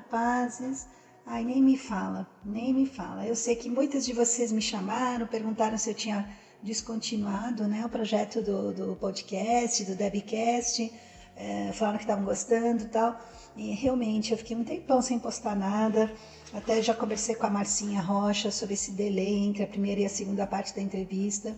rapazes, ai, nem me fala. Eu sei que muitas de vocês me chamaram, perguntaram se eu tinha descontinuado, né, o projeto do podcast, do Debcast, falaram que estavam gostando e tal. E realmente eu fiquei um tempão sem postar nada. Até já conversei com a Marcinha Rocha sobre esse delay entre a primeira e a segunda parte da entrevista.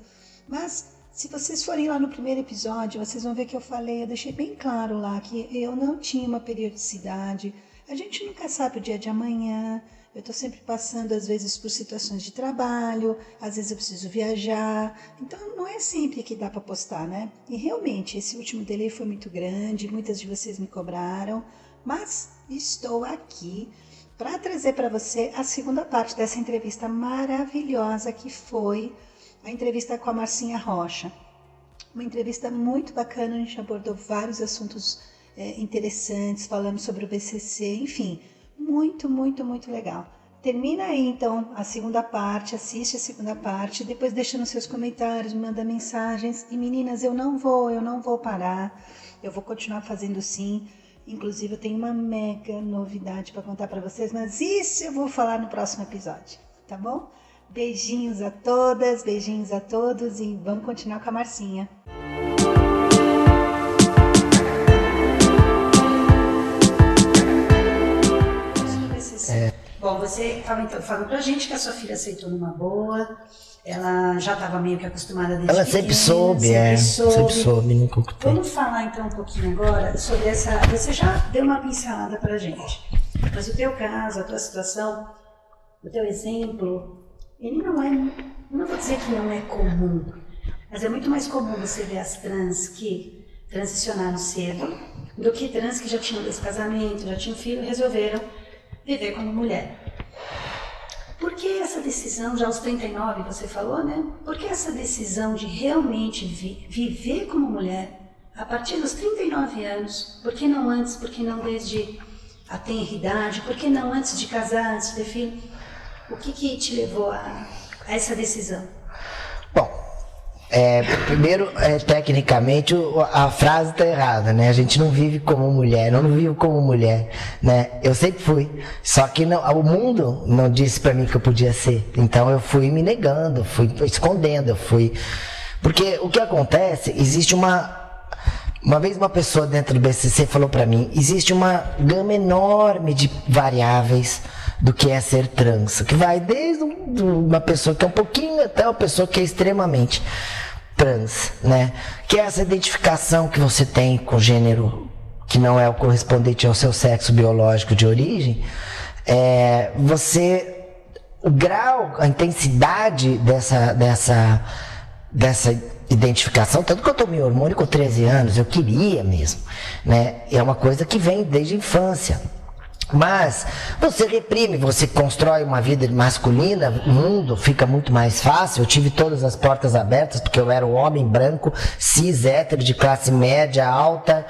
Mas se vocês forem lá no primeiro episódio, vocês vão ver que eu deixei bem claro lá que eu não tinha uma periodicidade. A gente nunca sabe o dia de amanhã. Eu estou sempre passando, às vezes, por situações de trabalho, às vezes eu preciso viajar. Então, não é sempre que dá para postar, né? E realmente, esse último delay foi muito grande, muitas de vocês me cobraram, mas estou aqui para trazer para você a segunda parte dessa entrevista maravilhosa que foi a entrevista com a Marcinha Rocha. Uma entrevista muito bacana, a gente abordou vários assuntos interessantes, falamos sobre o BCC, enfim, muito, muito, muito legal. Termina aí então a segunda parte, assiste a segunda parte, depois deixa nos seus comentários, me manda mensagens. E meninas, eu não vou parar, eu vou continuar fazendo sim. Inclusive eu tenho uma mega novidade para contar para vocês, mas isso eu vou falar no próximo episódio, tá bom? Beijinhos a todas, beijinhos a todos e vamos continuar com a Marcinha. Bom, você estava então falando pra gente que a sua filha aceitou numa boa, ela já estava meio que acostumada desde ela pequena, sempre soube, nunca ocultei. Vamos falar então um pouquinho agora sobre essa, você já deu uma pincelada pra gente, mas o teu caso, a tua situação, o teu exemplo, ele não vou dizer que não é comum, mas é muito mais comum você ver as trans que transicionaram cedo do que trans que já tinham 2 casamentos, já tinham filho e resolveram viver como mulher. Por que essa decisão, já aos 39 você falou, né? Por que essa decisão de realmente viver como mulher a partir dos 39 anos? Por que não antes? Por que não desde a tenra idade? Por que não antes de casar, antes de ter filho? O que te levou a essa decisão? Bom, primeiro, tecnicamente, a frase está errada, né? A gente não vive como mulher, eu não vivo como mulher, né? Eu sempre fui, só que o mundo não disse para mim que eu podia ser. Então eu fui me negando, fui escondendo, Porque o que acontece, existe uma vez uma pessoa dentro do BCC falou para mim, existe uma gama enorme de variáveis do que é ser trans, que vai desde uma pessoa que é um pouquinho até uma pessoa que é extremamente trans, né? Que é essa identificação que você tem com o gênero que não é o correspondente ao seu sexo biológico de origem, o grau, a intensidade dessa identificação, tanto que eu tomei hormônio com 13 anos, eu queria mesmo, né? É uma coisa que vem desde a infância. Mas você reprime, você constrói uma vida masculina, o mundo fica muito mais fácil. Eu tive todas as portas abertas, porque eu era um homem branco, cis, hétero, de classe média, alta,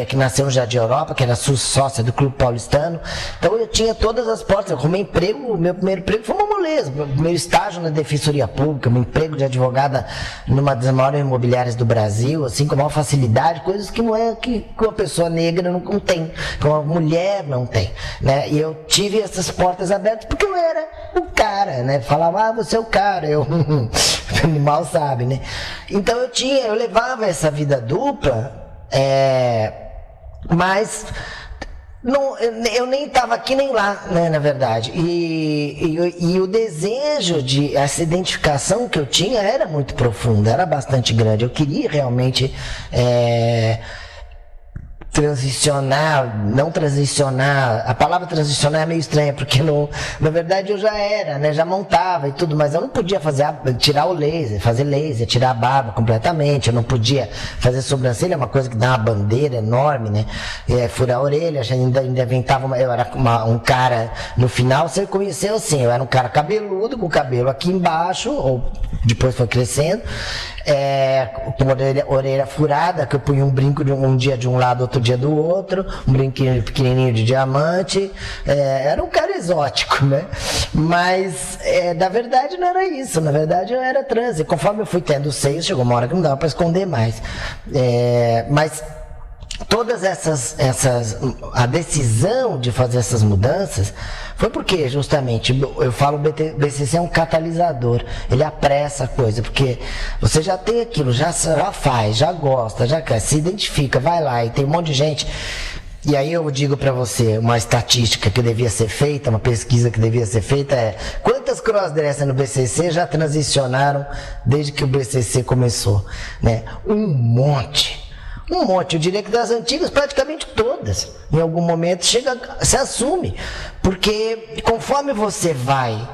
que nasceu no Jardim Europa, que era sócia do Clube Paulistano. Então eu tinha todas as portas, eu arrumei emprego, o meu primeiro emprego foi uma moleza, meu primeiro estágio na Defensoria Pública, meu emprego de advogada numa das maiores imobiliárias do Brasil, assim, com maior facilidade, coisas que não é que uma pessoa negra não tem, que uma mulher não tem. Né? E eu tive essas portas abertas porque eu era o cara, né? Falava, você é o cara, eu mal sabe, né? Então eu levava essa vida dupla, mas eu nem estava aqui nem lá, né, na verdade. E o desejo essa identificação que eu tinha era muito profunda, era bastante grande. Eu queria realmente não transicionar, a palavra transicionar é meio estranha, porque na verdade eu já era, né, já montava e tudo, mas eu não podia tirar o laser, fazer laser, tirar a barba completamente, eu não podia fazer sobrancelha, é uma coisa que dá uma bandeira enorme, né, furar a orelha, ainda inventava, eu era um cara, no final você conheceu assim, eu era um cara cabeludo, com o cabelo aqui embaixo, ou depois foi crescendo, com orelha furada, que eu punha um brinco um dia de um lado, outro dia do outro, um brinquinho pequenininho de diamante, era um cara exótico, né? Mas, na verdade não era isso, na verdade eu era trans, e conforme eu fui tendo seios, chegou uma hora que não dava para esconder mais. Mas todas a decisão de fazer essas mudanças foi porque justamente eu falo, o BCC é um catalisador, ele apressa a coisa, porque você já tem aquilo, já faz, já gosta, já quer, se identifica, vai lá, e tem um monte de gente. E aí eu digo para você, uma estatística que devia ser feita, uma pesquisa que devia ser feita é: quantas crossdressers no BCC já transicionaram desde que o BCC começou, né? Um monte, eu diria que das antigas praticamente todas, em algum momento se assume, porque conforme você vai,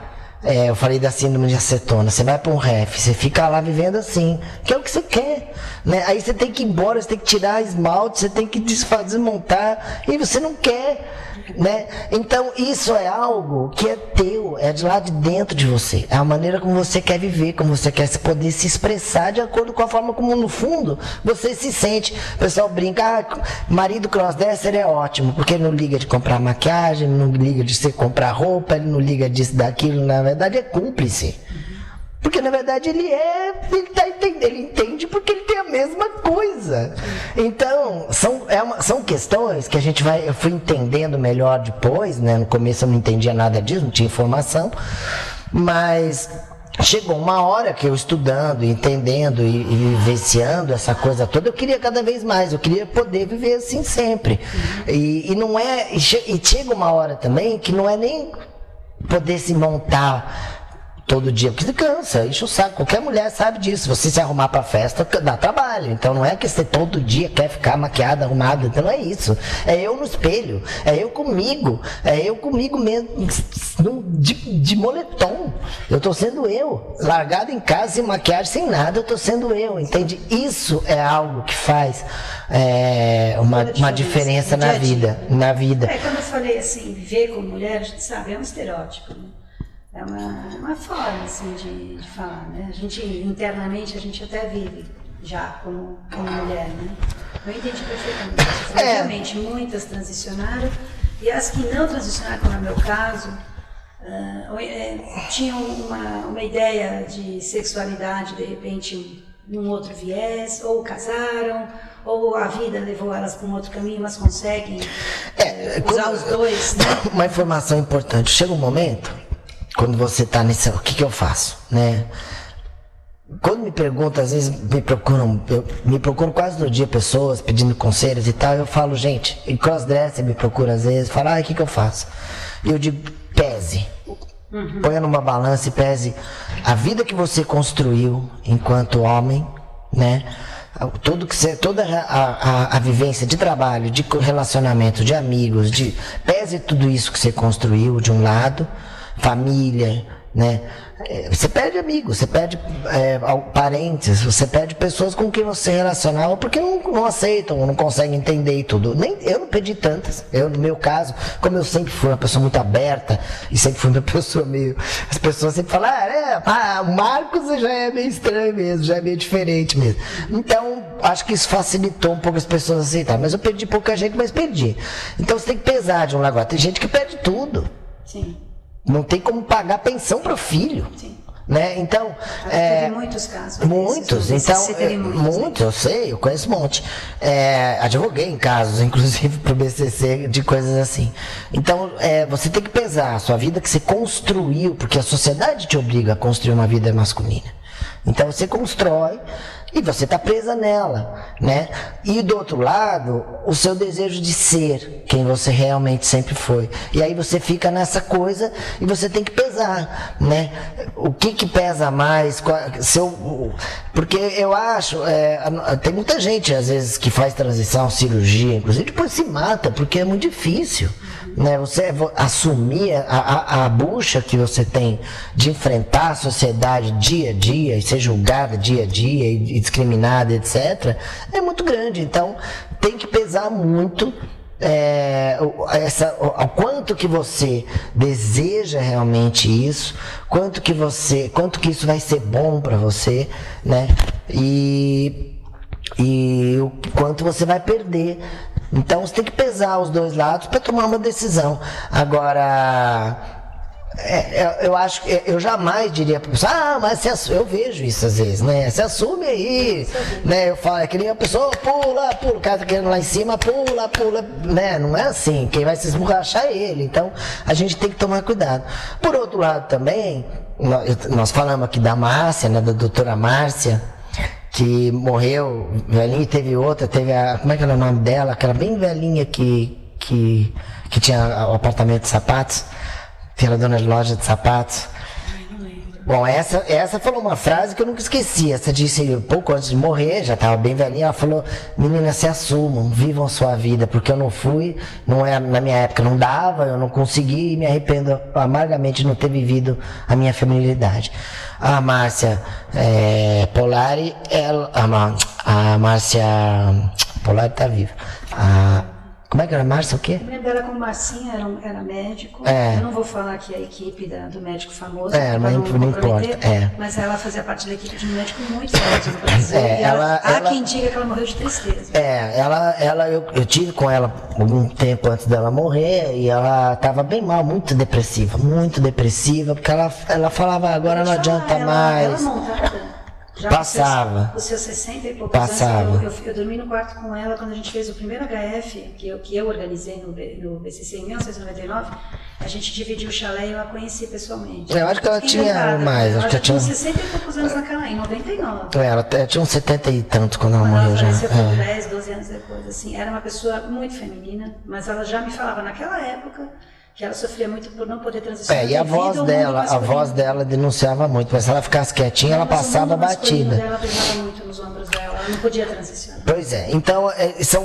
eu falei da síndrome de acetona, você vai para um ref, você fica lá vivendo assim, que é o que você quer, né? Aí você tem que ir embora, você tem que tirar esmalte, você tem que desmontar, e você não quer, né? Então isso é algo que é teu, é de lá de dentro de você, é a maneira como você quer viver, como você quer poder se expressar de acordo com a forma como no fundo você se sente. O pessoal brinca, marido crossdresser é ótimo, porque ele não liga de comprar maquiagem, não liga de você comprar roupa, ele não liga disso, daquilo, na verdade é cúmplice. Porque na verdade ele entende porque ele tem a mesma coisa. Então, são questões que eu fui entendendo melhor depois, né? No começo eu não entendia nada disso, não tinha informação, mas chegou uma hora que eu estudando, entendendo e vivenciando essa coisa toda, eu queria cada vez mais, eu queria poder viver assim sempre. E chega uma hora também que não é nem poder se montar todo dia, porque você cansa, enche o saco, qualquer mulher sabe disso, você se arrumar pra festa dá trabalho, então não é que você todo dia quer ficar maquiada, arrumada, então não é isso, é eu no espelho, é eu comigo mesmo, de moletom, eu tô sendo eu, largado em casa, sem maquiagem, sem nada, eu tô sendo eu, entende? Isso é algo que faz uma diferença na vida. Quando eu falei assim, viver como mulher, a gente sabe, é um estereótipo, né? É uma forma assim de falar, né? A gente internamente a gente até vive já como mulher, né? Eu entendi perfeitamente. Realmente muitas transicionaram e as que não transicionaram, como é o meu caso, tinham uma ideia de sexualidade de repente num outro viés, ou casaram, ou a vida levou elas para um outro caminho, mas conseguem usar os dois, né? Uma informação importante, chega um momento quando você está nesse, o que eu faço, né? Quando me perguntam, às vezes me procuram quase todo dia pessoas pedindo conselhos e tal, eu falo, gente, e crossdresser me procura às vezes, fala, o que eu faço? E eu digo, pese, ponha numa balança e pese a vida que você construiu enquanto homem, né? Toda a vivência de trabalho, de relacionamento, de amigos, pese tudo isso que você construiu de um lado, família, né? Você perde amigos, você perde parentes, você perde pessoas com quem você relacionava porque não aceitam, não conseguem entender e tudo. Eu não perdi tantas. No meu caso, como eu sempre fui uma pessoa muito aberta e sempre fui uma pessoa meio... As pessoas sempre falam, o Marcos já é meio estranho mesmo, já é meio diferente mesmo. Então, acho que isso facilitou um pouco as pessoas aceitarem. Mas eu perdi pouca gente, mas perdi. Então você tem que pesar de um lado. Tem gente que perde tudo. Sim. Não tem como pagar pensão para o filho. Sim. Né? Então, teve muitos casos. Muitos, muitos, eu sei, eu conheço um monte. Advoguei em casos, inclusive pro BCC, de coisas assim. Então, você tem que pesar a sua vida que você construiu, porque a sociedade te obriga a construir uma vida masculina. Então você constrói e você está presa nela, né? E do outro lado, o seu desejo de ser quem você realmente sempre foi. E aí você fica nessa coisa e você tem que pesar, né? O que pesa mais? Porque eu acho, tem muita gente às vezes que faz transição, cirurgia, inclusive depois se mata, porque é muito difícil, né? Você assumir a bucha que você tem de enfrentar a sociedade dia a dia e ser julgada dia a dia e discriminada, etc., é muito grande. Então tem que pesar muito o quanto que você deseja realmente isso, quanto que isso vai ser bom para você, né? E o quanto você vai perder. Então você tem que pesar os dois lados para tomar uma decisão. Agora, Eu acho que eu jamais diria para a pessoa, mas eu vejo isso às vezes, né? Se assume aí, né? Eu falo, é que nem a pessoa pula, o cara tá querendo lá em cima, pula, né? Não é assim, quem vai se esborrachar é ele. Então a gente tem que tomar cuidado. Por outro lado também, nós falamos aqui da Márcia, né? Da doutora Márcia, que morreu velhinha, e teve outra, como é que era o nome dela? Aquela bem velhinha que tinha o apartamento de sapatos. Que era dona de loja de sapatos. Bom, essa falou uma frase que eu nunca esqueci. Essa disse pouco antes de morrer, já estava bem velhinha. Ela falou: meninas, se assumam, vivam sua vida, porque eu não fui, na minha época não dava, eu não consegui e me arrependo amargamente de não ter vivido a minha feminilidade. A Márcia Polari, a Márcia Polari está viva. Como é que era? Márcia o quê? Eu lembro dela como Marcinha, era médico. Eu não vou falar aqui a equipe do médico famoso. Mas não importa. Mas ela fazia parte da equipe de um médico muito famoso no Brasil. Há quem diga que ela morreu de tristeza. Eu tive com ela algum tempo antes dela morrer e ela estava bem mal, muito depressiva, porque ela falava, agora não adianta mais. Ela montada. Já passava. Os seus 60 e poucos anos, eu dormi no quarto com ela quando a gente fez o primeiro HF, que eu organizei no BCC em 1999. A gente dividiu o chalé e eu a conheci pessoalmente. Eu acho que ela tinha mais. Ela tinha uns 60 e poucos anos naquela, em 99. Ela tinha uns 70 e tantos quando ela morreu já. Ela 10, 12 anos depois. Assim, era uma pessoa muito feminina, mas ela já me falava naquela época que ela sofria muito por não poder transicionar. E a voz dela denunciava muito, mas se ela ficasse quietinha, ela passava batida. Ela pesava muito nos ombros dela, ela não podia transicionar. Pois é, então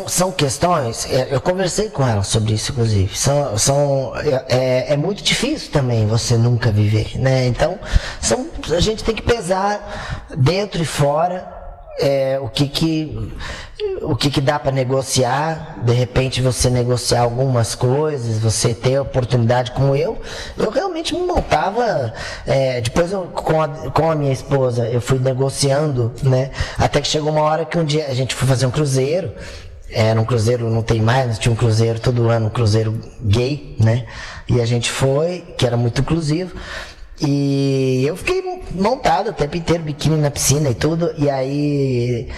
são questões, eu conversei com ela sobre isso, inclusive, é muito difícil também você nunca viver, né? Então, a gente tem que pesar dentro e fora. O que dá para negociar, de repente você negociar algumas coisas, você ter a oportunidade, como eu realmente me montava, depois com a minha esposa eu fui negociando, né, até que chegou uma hora que um dia a gente foi fazer um cruzeiro. Era um cruzeiro, não tem mais, tinha um cruzeiro todo ano, um cruzeiro gay, né, e a gente foi, que era muito inclusivo. E eu fiquei montado o tempo inteiro, biquíni na piscina e tudo. E aí,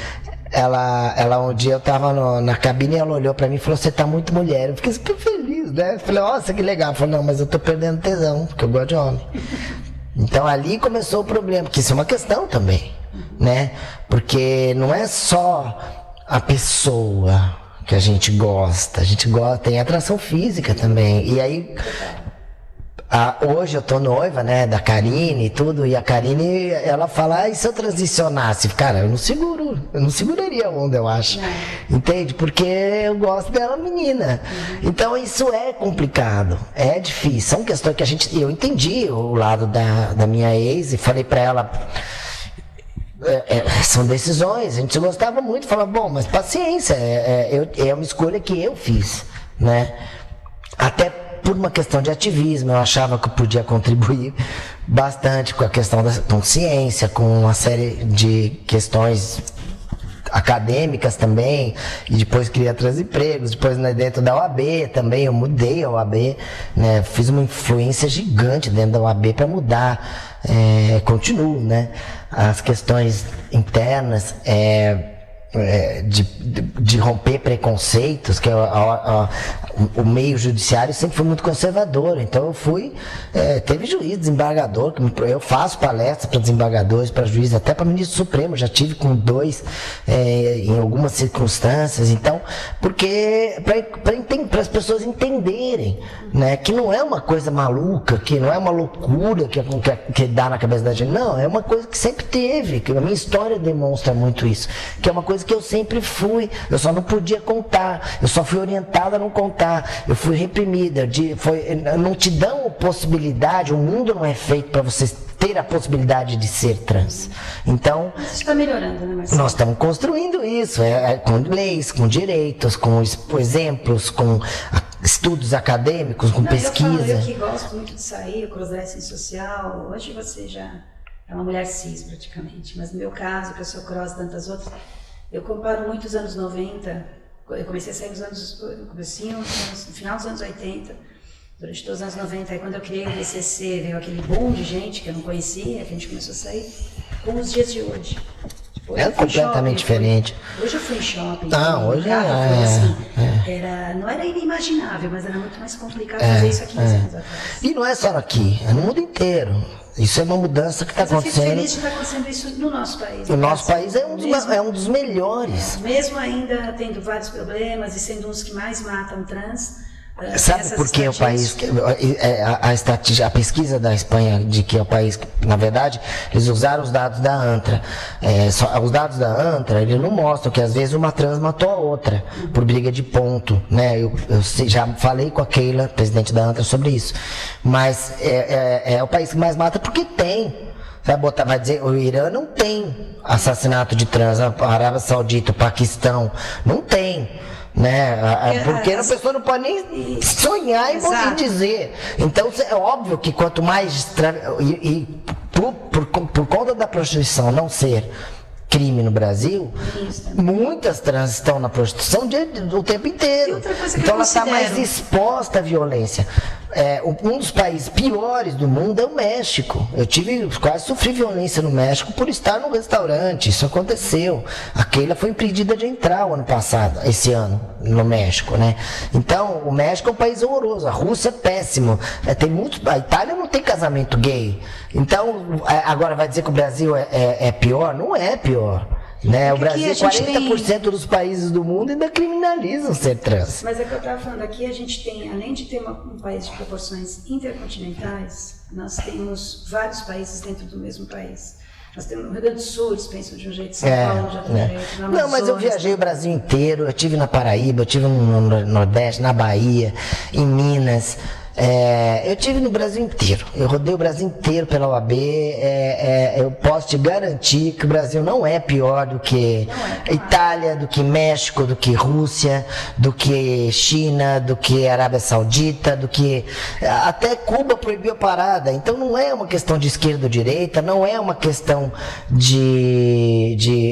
um dia eu tava na cabine e ela olhou pra mim e falou: você tá muito mulher. Eu fiquei super feliz, né? Eu falei: nossa, que legal. Eu falei: não, mas eu tô perdendo tesão, porque eu gosto de homem. Então ali começou o problema, porque isso é uma questão também, né? Porque não é só a pessoa que a gente gosta, tem atração física também. E aí. Hoje eu tô noiva, né, da Karine e tudo, e a Karine, ela fala: e se eu transicionasse? Cara, eu não seguraria a onda, eu acho. Entende? Porque eu gosto dela menina. Então isso é complicado, é difícil. São questões que eu entendi o lado da minha ex e falei pra ela: são decisões, a gente se gostava muito, falava: bom, mas paciência, é uma escolha que eu fiz, né? Até por uma questão de ativismo, eu achava que eu podia contribuir bastante com a questão da consciência, com uma série de questões acadêmicas também, e depois queria trazer empregos, depois, né, dentro da OAB também, eu mudei a OAB, né, fiz uma influência gigante dentro da OAB para mudar, continuo, né, as questões internas, de romper preconceitos, que o meio judiciário sempre foi muito conservador, então eu fui, teve juiz, desembargador, eu faço palestras para desembargadores, para juízes, até para ministro supremo, já tive com 2 em algumas circunstâncias, então, porque para as pessoas entenderem, né, que não é uma coisa maluca, que não é uma loucura que dá na cabeça da gente, não, é uma coisa que sempre teve, que a minha história demonstra muito isso, que é uma coisa que eu sempre fui, eu só não podia contar, eu só fui orientada a não contar, eu fui reprimida, não te dão possibilidade, o mundo não é feito para você ter a possibilidade de ser trans. Então, isso está melhorando, né, Marcelo? Nós estamos construindo isso, com leis, com direitos, com exemplos, com estudos acadêmicos, com pesquisa. Eu que gosto muito de sair, o crossdressing social, hoje você já é uma mulher cis praticamente, mas no meu caso, que eu sou cross e tantas outras, eu comparo muito os anos 90, eu comecei a sair no final dos anos 80, durante todos os anos 90. Aí quando eu criei o BCC, veio aquele boom de gente que eu não conhecia, que a gente começou a sair, com os dias de hoje. Tipo, É completamente diferente. Hoje eu fui em shopping. Não, hoje não era inimaginável, mas era muito mais complicado fazer isso há 15 anos atrás. E não é só aqui, é no mundo inteiro. Isso é uma mudança que está acontecendo. Eu fico feliz de estar acontecendo isso no nosso país. O nosso país é um dos melhores. Mesmo ainda tendo vários problemas e sendo um dos que mais matam trans. Sabe por que o país, a pesquisa da Espanha de que é o país, na verdade, eles usaram os dados da ANTRA. Os dados da ANTRA, eles não mostram que às vezes uma trans matou a outra por briga de ponto, né? Eu já falei com a Keila, presidente da ANTRA, sobre isso. Mas é o país que mais mata porque tem. Vai dizer, o Irã não tem assassinato de trans, a Arábia Saudita, o Paquistão, não tem. Né? Porque a pessoa não pode nem sonhar em dizer. Então é óbvio que quanto mais por conta da prostituição não ser crime no Brasil, muitas trans estão na prostituição o tempo inteiro. Então ela está mais exposta à violência. Um dos países piores do mundo é o México. Eu quase sofri violência no México por estar num restaurante. Isso aconteceu. A Keila foi impedida de entrar esse ano, no México, né? Então, o México é um país horroroso. A Rússia é péssimo. A Itália não tem casamento gay. Então, agora vai dizer que o Brasil é pior? Não é pior. Né? O Brasil, 40% dos países do mundo ainda criminalizam ser trans. Mas é que eu estava falando aqui, a gente tem, além de ter um país de proporções intercontinentais, nós temos vários países dentro do mesmo país. Nós temos no Rio Grande do Sul, eles pensam de um jeito, São Paulo já tem um jeito, não, mas eu viajei o Brasil inteiro, eu estive na Paraíba, eu estive no Nordeste, na Bahia, em Minas. Eu estive no Brasil inteiro, eu rodei o Brasil inteiro pela OAB, eu posso te garantir que o Brasil não é pior do que Itália, do que México, do que Rússia, do que China, do que Arábia Saudita, do que até Cuba proibiu a parada. Então não é uma questão de esquerda ou direita, não é uma questão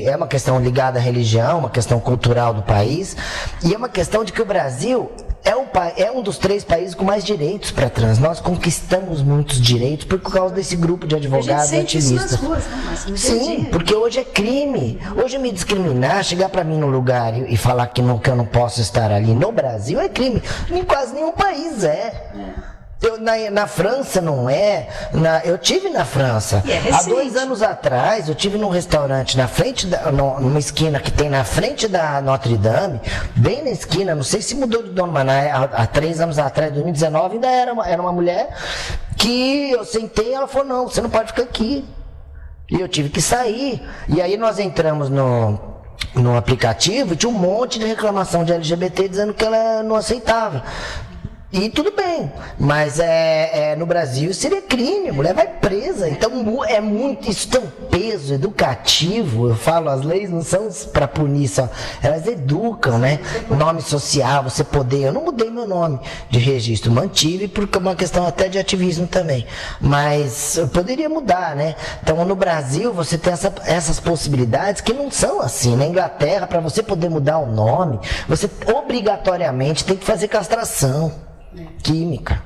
é uma questão ligada à religião, uma questão cultural do país, e é uma questão de que o Brasil é um dos 3 países com mais direitos para trans. Nós conquistamos muitos direitos por causa desse grupo de advogados e ativistas. Isso nas ruas, né, Márcio? Sim, porque hoje é crime. Hoje me discriminar, chegar para mim no lugar e falar que eu não posso estar ali no Brasil é crime. Em quase nenhum país na França não é. Eu tive na França. Há 2 anos atrás, eu tive num restaurante na frente, numa esquina que tem na frente da Notre Dame, bem na esquina, não sei se mudou de dono, mas há 3 anos atrás, 2019, ainda era uma mulher que eu sentei e ela falou, não, você não pode ficar aqui. E eu tive que sair. E aí nós entramos no aplicativo e tinha um monte de reclamação de LGBT dizendo que ela não aceitava. E tudo bem, mas no Brasil seria crime, a mulher vai presa. Então isso tem um peso educativo. Eu falo, as leis não são para punir só, elas educam, né? Nome social, você poder. Eu não mudei meu nome de registro, mantive porque é uma questão até de ativismo também. Mas eu poderia mudar, né? Então no Brasil você tem essas possibilidades que não são assim. Na Inglaterra, para você poder mudar o nome, você obrigatoriamente tem que fazer castração química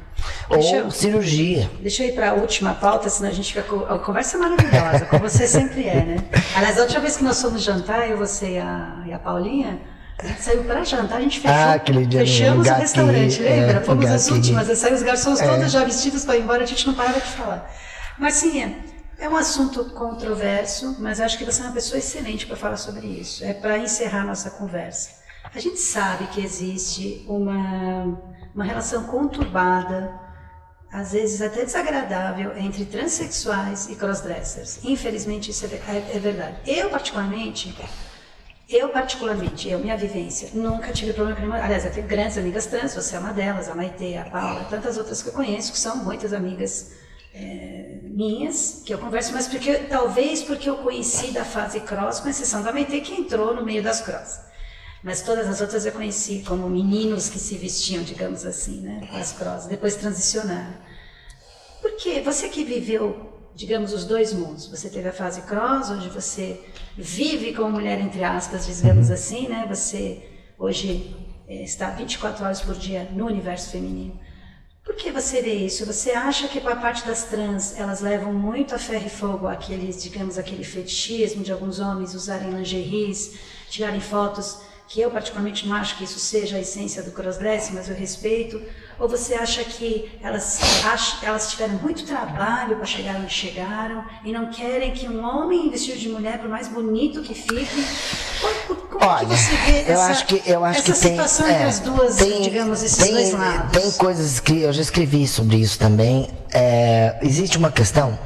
ou cirurgia. Deixa eu ir para a última pauta, senão a gente fica com a conversa maravilhosa, como você sempre é, né? Aliás, a última vez que nós fomos jantar, eu, você e a Paulinha, a gente saiu para jantar, a gente fechamos o restaurante, lembra? Fomos as últimas, saiu os garçons todos já vestidos para ir embora, a gente não parava de falar. Marcinha, é um assunto controverso, mas acho que você é uma pessoa excelente para falar sobre isso. É para encerrar nossa conversa. A gente sabe que existe uma relação conturbada, às vezes até desagradável, entre transexuais e crossdressers. Infelizmente, isso é verdade. Eu, particularmente, minha vivência, nunca tive problema com nenhuma. Aliás, eu tenho grandes amigas trans, você é uma delas, a Maitê, a Paula, tantas outras que eu conheço, que são muitas amigas minhas, que eu converso, mas talvez porque eu conheci da fase cross, com exceção da Maitê, que entrou no meio das cross. Mas todas as outras eu conheci como meninos que se vestiam, digamos assim, né, com as cross, depois transicionaram. Porque você que viveu, digamos, os 2 mundos, você teve a fase cross, onde você vive como mulher, entre aspas, digamos assim, né, você hoje está 24 horas por dia no universo feminino. Por que você vê isso? Você acha que para a parte das trans, elas levam muito a ferro e fogo aqueles, digamos, aquele fetichismo de alguns homens usarem lingeries, tirarem fotos, que eu particularmente não acho que isso seja a essência do crossdressing, mas eu respeito? Ou você acha que elas tiveram muito trabalho para chegar onde chegaram e não querem que um homem vestido de mulher, por mais bonito que fique... Como que você vê essa situação entre as duas, digamos, esses dois lados? Tem coisas que eu já escrevi sobre isso também. Existe uma questão,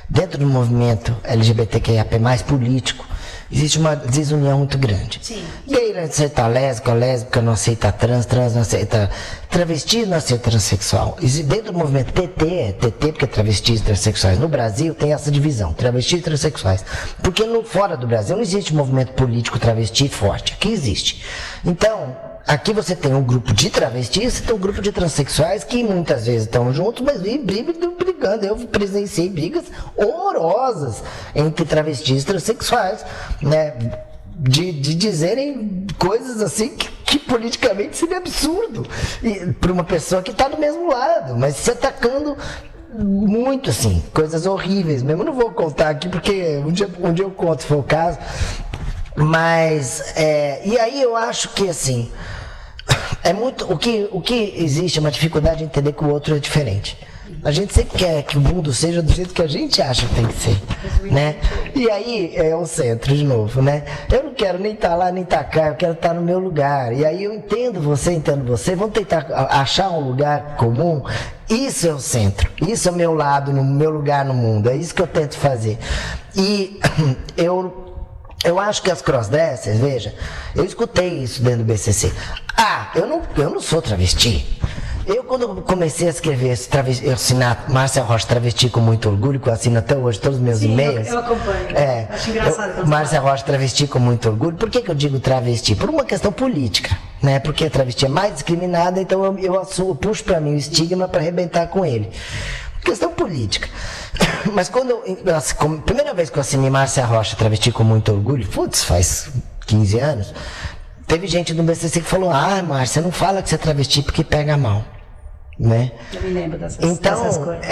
dentro do movimento LGBTQIAP+, político, existe uma desunião muito grande. Sim. Gay não aceita lésbica não aceita trans não aceita travesti, não aceita transexual. Dentro do movimento TT porque é travestis e transexuais. No Brasil tem essa divisão, travestis e transexuais. Porque fora do Brasil não existe movimento político travesti forte. Aqui existe. Então, aqui você tem um grupo de travestis, você tem um grupo de transexuais que muitas vezes estão juntos, mas brigando. Eu presenciei brigas horrorosas entre travestis e transexuais, né? De dizerem coisas assim que politicamente seria absurdo para uma pessoa que está do mesmo lado, mas se atacando muito, assim, coisas horríveis mesmo. Eu não vou contar aqui porque um dia eu conto se for o caso. Mas, e aí eu acho que, assim, é muito, o que existe é uma dificuldade de entender que o outro é diferente. A gente sempre quer que o mundo seja do jeito que a gente acha que tem que ser, né? E aí é o centro de novo, né? Eu não quero nem estar lá, nem estar cá, eu quero estar no meu lugar. E aí eu entendo você, vamos tentar achar um lugar comum. Isso é o centro, isso é o meu lado, no meu lugar no mundo, é isso que eu tento fazer. E eu acho que as crossdressers, veja, eu escutei isso dentro do BCC. Eu não sou travesti. Quando eu comecei a escrever eu assinar Márcia Rocha Travesti com muito orgulho, que eu assino até hoje todos os meus e-mails. Eu acompanho. Acho engraçado. Márcia Rocha Travesti com muito orgulho. Por que eu digo travesti? Por uma questão política, né? Porque a travesti é mais discriminada, então eu puxo para mim o estigma para arrebentar com ele. Questão política. Mas primeira vez que eu assinei Márcia Rocha Travesti com muito orgulho, faz 15 anos, teve gente do BCC que falou: Márcia, não fala que você é travesti porque pega mal. Né? Eu me lembro dessas coisas.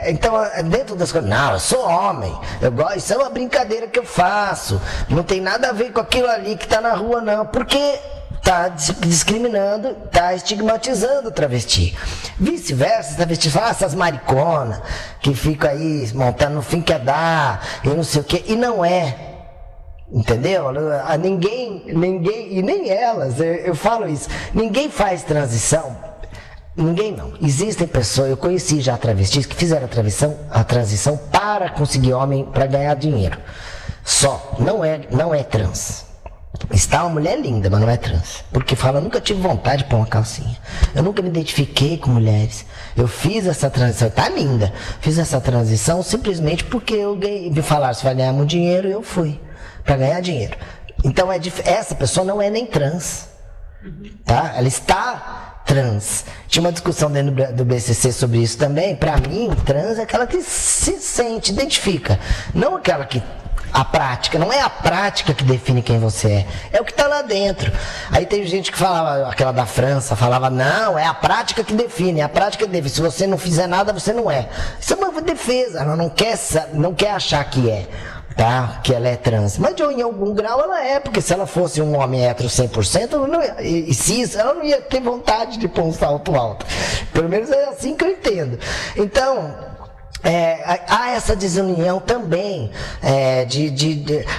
Então, dentro das coisas, não, eu sou homem, isso é uma brincadeira que eu faço, não tem nada a ver com aquilo ali que tá na rua, não, porque tá discriminando, tá estigmatizando o travesti. Vice-versa, travesti fala, essas mariconas que ficam aí montando no fim quer dar, e não sei o que, e não é. Entendeu? Ninguém, e nem elas, eu falo isso, ninguém faz transição. Ninguém não. Existem pessoas, eu conheci já travestis que fizeram a transição para conseguir homem, para ganhar dinheiro. Só, não é trans. Está uma mulher linda, mas não é trans. Porque fala, eu nunca tive vontade de pôr uma calcinha. Eu nunca me identifiquei com mulheres. Eu fiz essa transição, tá linda. Fiz essa transição simplesmente porque me falaram se vai ganhar muito dinheiro, eu fui. Para ganhar dinheiro. Então essa pessoa não é nem trans. Tá? Ela está trans. Tinha uma discussão dentro do BCC sobre isso também. Para mim, trans é aquela que se sente, identifica. Não aquela que... A prática, não é a prática que define quem você é o que está lá dentro. Aí tem gente que falava, aquela da França, falava, não, é a prática que define, se você não fizer nada, você não é. Isso é uma defesa, ela não quer achar que é. Tá? Que ela é trans, mas em algum grau ela é, porque se ela fosse um homem hétero 100%, ela não ia ter vontade de pôr um salto alto. Pelo menos é assim que eu entendo. Então, há essa desunião também,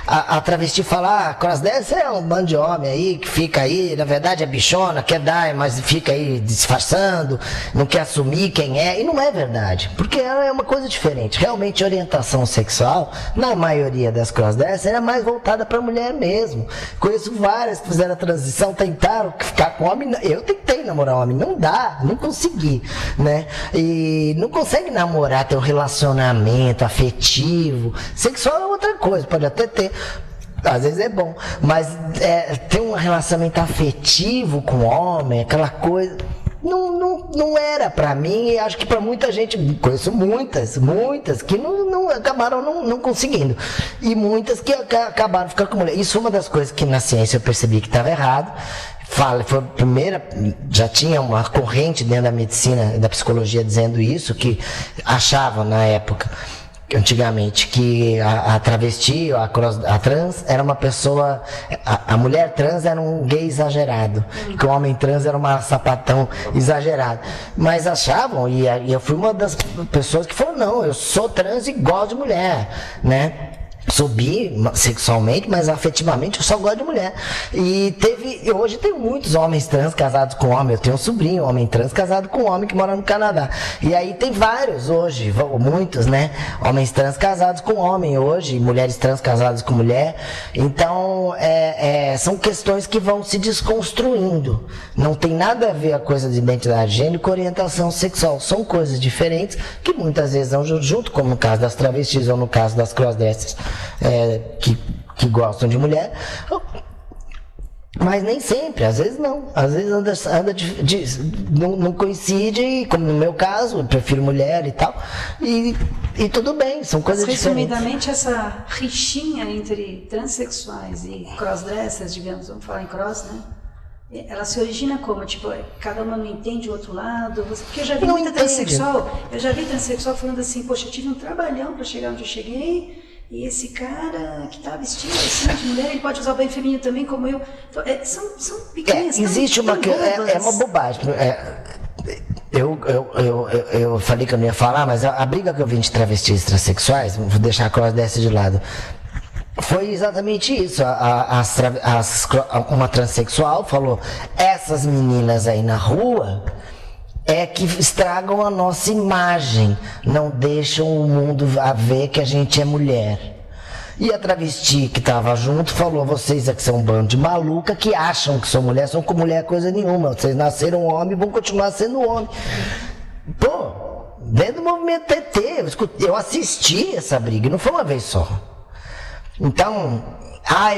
a travesti falar, crossdresser é um bando de homem aí, que fica aí, na verdade é bichona, quer dar, mas fica aí disfarçando, não quer assumir quem é, e não é verdade, porque ela é uma coisa diferente. Realmente a orientação sexual, na maioria das crossdressers, é mais voltada para mulher mesmo. Conheço várias que fizeram a transição, tentaram ficar com homem, eu tentei namorar homem, não dá, não consegui, né? E não consegue namorar, ter um relacionamento afetivo, sexual é outra coisa, pode até ter, às vezes é bom, mas ter um relacionamento afetivo com o homem, aquela coisa, não era pra mim, e acho que pra muita gente, conheço muitas que acabaram não conseguindo, e muitas que acabaram ficando com mulher. Isso é uma das coisas que na ciência eu percebi que estava errado. foi a primeira, já tinha uma corrente dentro da medicina, da psicologia dizendo isso, que achavam na época, antigamente, que a travesti, a trans era uma pessoa, a mulher trans era um gay exagerado, que o homem trans era uma sapatão exagerado. Mas achavam, e eu fui uma das pessoas que falou, não, eu sou trans e gosto de mulher, né? Sou bi sexualmente, mas afetivamente eu só gosto de mulher. E hoje tem muitos homens trans casados com homem. Eu tenho um sobrinho, homem trans casado com homem que mora no Canadá. E aí tem vários hoje, muitos, né? Homens trans casados com homem hoje, mulheres trans casadas com mulher. Então, são questões que vão se desconstruindo. Não tem nada a ver a coisa de identidade de gênero com orientação sexual. São coisas diferentes que muitas vezes vão junto, como no caso das travestis ou no caso das crossdressers. Que gostam de mulher, mas nem sempre, às vezes não, às vezes não coincide, como no meu caso, eu prefiro mulher e tal, e tudo bem, são coisas diferentes. Resumidamente, essa rixinha entre transexuais e crossdressers, digamos, vamos falar em cross, né? Ela se origina como? Tipo, cada uma não entende o outro lado? Porque eu já vi muita transexual, falando assim, poxa, eu tive um trabalhão para chegar onde eu cheguei, e esse cara que está vestido assim de mulher, ele pode usar o banho feminino também, como eu. Então, são pequenas. Existe uma bobagem. Eu falei que eu não ia falar, mas a briga que eu vi de travestis transexuais, vou deixar a cross dessa de lado, foi exatamente isso. Uma transexual falou: essas meninas aí na rua que estragam a nossa imagem, não deixam o mundo a ver que a gente é mulher. E a travesti que estava junto falou: vocês aqui são um bando de maluca que acham que são mulher, são com mulher coisa nenhuma, vocês nasceram homem e vão continuar sendo homem. Pô, dentro do movimento TT, eu assisti essa briga, não foi uma vez só. Então,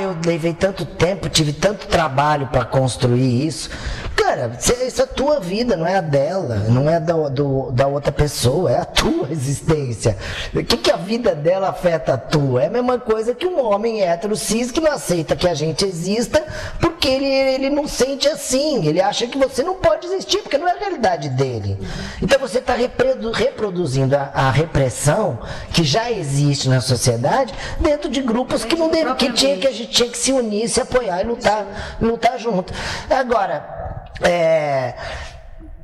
eu levei tanto tempo, tive tanto trabalho para construir isso. Cara, isso é a tua vida, não é a dela, não é da outra pessoa, é a tua existência. O que a vida dela afeta a tua? É a mesma coisa que um homem hétero cis que não aceita que a gente exista porque ele não sente assim, ele acha que você não pode existir, porque não é a realidade dele. Então você está reproduzindo a repressão que já existe na sociedade dentro de grupos que a gente tinha que se unir, se apoiar e lutar junto. Agora,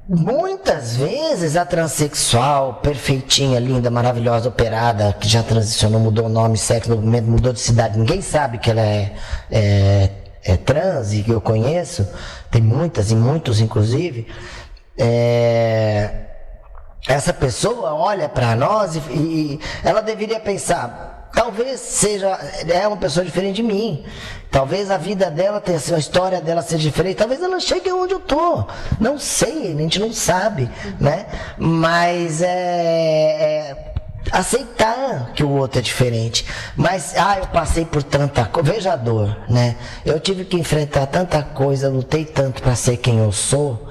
muitas vezes a transexual, perfeitinha, linda, maravilhosa, operada, que já transicionou, mudou o nome, sexo, mudou de cidade, ninguém sabe que ela é trans, e que eu conheço, tem muitas e muitos inclusive, essa pessoa olha para nós e ela deveria pensar: talvez é uma pessoa diferente de mim. Talvez a vida dela, a história dela seja diferente. Talvez ela chegue onde eu tô. Não sei, a gente não sabe, né? Mas aceitar que o outro é diferente. Mas, eu passei por tanta coisa. Veja a dor, né? Eu tive que enfrentar tanta coisa, lutei tanto para ser quem eu sou.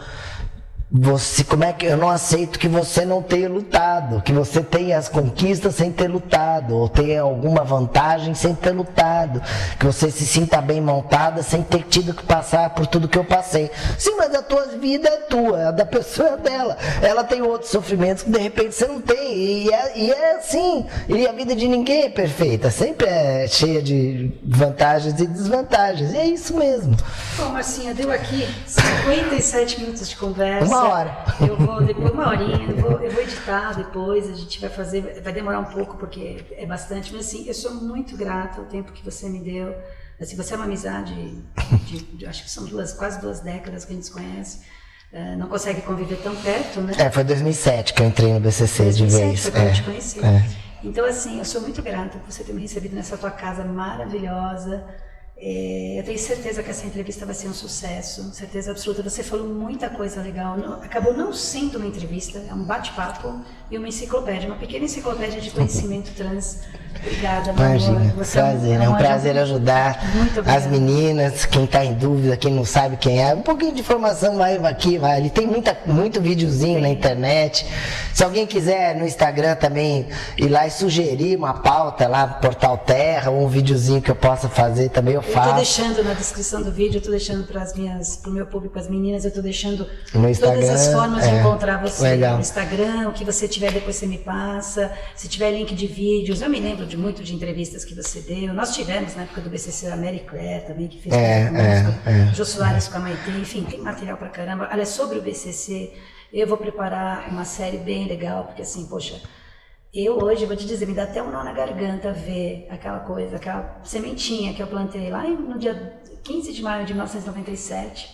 Como é que eu não aceito que você não tenha lutado, que você tenha as conquistas sem ter lutado, ou tenha alguma vantagem sem ter lutado, que você se sinta bem montada sem ter tido que passar por tudo que eu passei. Sim, mas a tua vida é tua, a da pessoa é dela. Ela tem outros sofrimentos que de repente você não tem, e é assim. E a vida de ninguém é perfeita, sempre é cheia de vantagens e desvantagens, e é isso mesmo. Bom, Marcinha, deu aqui 57 minutos de conversa. Uma hora. Eu vou, depois, uma horinha, eu vou editar depois, a gente vai fazer, vai demorar um pouco porque é bastante, mas assim, eu sou muito grata ao tempo que você me deu. Assim, você é uma amizade de acho que são quase 2 décadas que a gente se conhece. Não consegue conviver tão perto, né? Foi 2007 que eu entrei no BCC de vez. Foi quando eu te conheci. Então, assim, eu sou muito grata por você ter me recebido nessa tua casa maravilhosa. Eu tenho certeza que essa entrevista vai ser um sucesso, certeza absoluta. Você falou muita coisa legal. Acabou não sendo uma entrevista, é um bate-papo e uma enciclopédia, uma pequena enciclopédia de conhecimento trans. Obrigada, imagina, prazer. É um prazer ajudar as meninas, quem está em dúvida, quem não sabe quem é. Um pouquinho de informação vai aqui, vai ali. Tem muito videozinho na internet. Se alguém quiser no Instagram também ir lá e sugerir uma pauta lá no Portal Terra, ou um videozinho que eu possa fazer também, eu faço. Eu tô deixando na descrição do vídeo, eu tô deixando pro meu público, as meninas, eu tô deixando no Instagram, todas as formas de encontrar você. Legal. No Instagram, o que você tiver, depois você me passa. Se tiver link de vídeos, eu me lembro muito de entrevistas que você deu. Nós tivemos na época do BCC a Mary Claire também, que fez conosco, Jô Soares com a Maitê, enfim, tem material pra caramba. Aliás, sobre o BCC, eu vou preparar uma série bem legal, porque assim, poxa, eu hoje, vou te dizer, me dá até um nó na garganta ver aquela coisa, aquela sementinha que eu plantei lá no dia 15 de maio de 1997,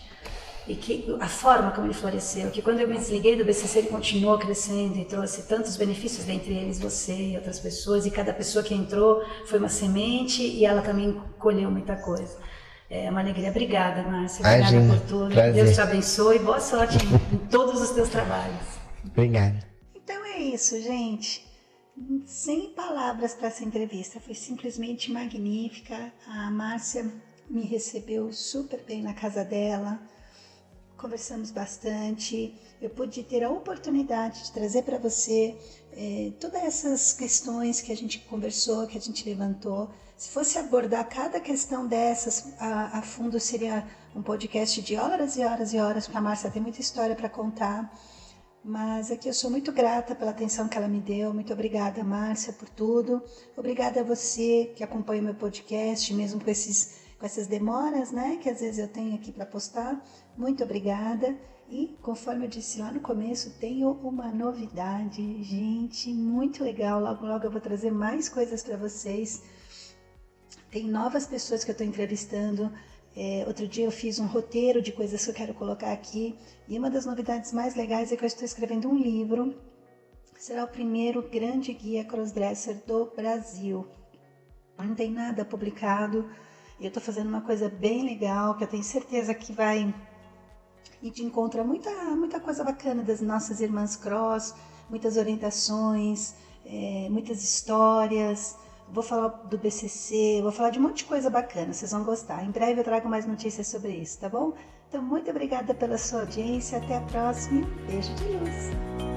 e que a forma como ele floresceu, que quando eu me desliguei do BCC ele continuou crescendo e trouxe tantos benefícios, dentre eles você e outras pessoas, e cada pessoa que entrou foi uma semente e ela também colheu muita coisa. É uma alegria. Obrigada, Márcia. Obrigada por tudo. Prazer. Deus te abençoe e boa sorte em todos os teus trabalhos. Obrigado. Então é isso, gente. Sem palavras para essa entrevista, foi simplesmente magnífica. A Márcia me recebeu super bem na casa dela, conversamos bastante, eu pude ter a oportunidade de trazer para você todas essas questões que a gente conversou, que a gente levantou. Se fosse abordar cada questão dessas a fundo, seria um podcast de horas e horas e horas, porque a Márcia tem muita história para contar. Mas aqui eu sou muito grata pela atenção que ela me deu. Muito obrigada, Márcia, por tudo. Obrigada a você que acompanha o meu podcast, mesmo com essas demoras, né, que às vezes eu tenho aqui para postar. Muito obrigada. E, conforme eu disse lá no começo, tenho uma novidade, gente, muito legal. Logo, logo eu vou trazer mais coisas para vocês. Tem novas pessoas que eu estou entrevistando. Outro dia eu fiz um roteiro de coisas que eu quero colocar aqui, e uma das novidades mais legais é que eu estou escrevendo um livro. Será o primeiro grande guia crossdresser do Brasil. Não tem nada publicado, e eu estou fazendo uma coisa bem legal, que eu tenho certeza que vai ir de encontro a muita coisa bacana das nossas irmãs cross, muitas orientações, muitas histórias. Vou falar do BCC, vou falar de um monte de coisa bacana, vocês vão gostar. Em breve eu trago mais notícias sobre isso, tá bom? Então, muito obrigada pela sua audiência, até a próxima. Beijo de luz.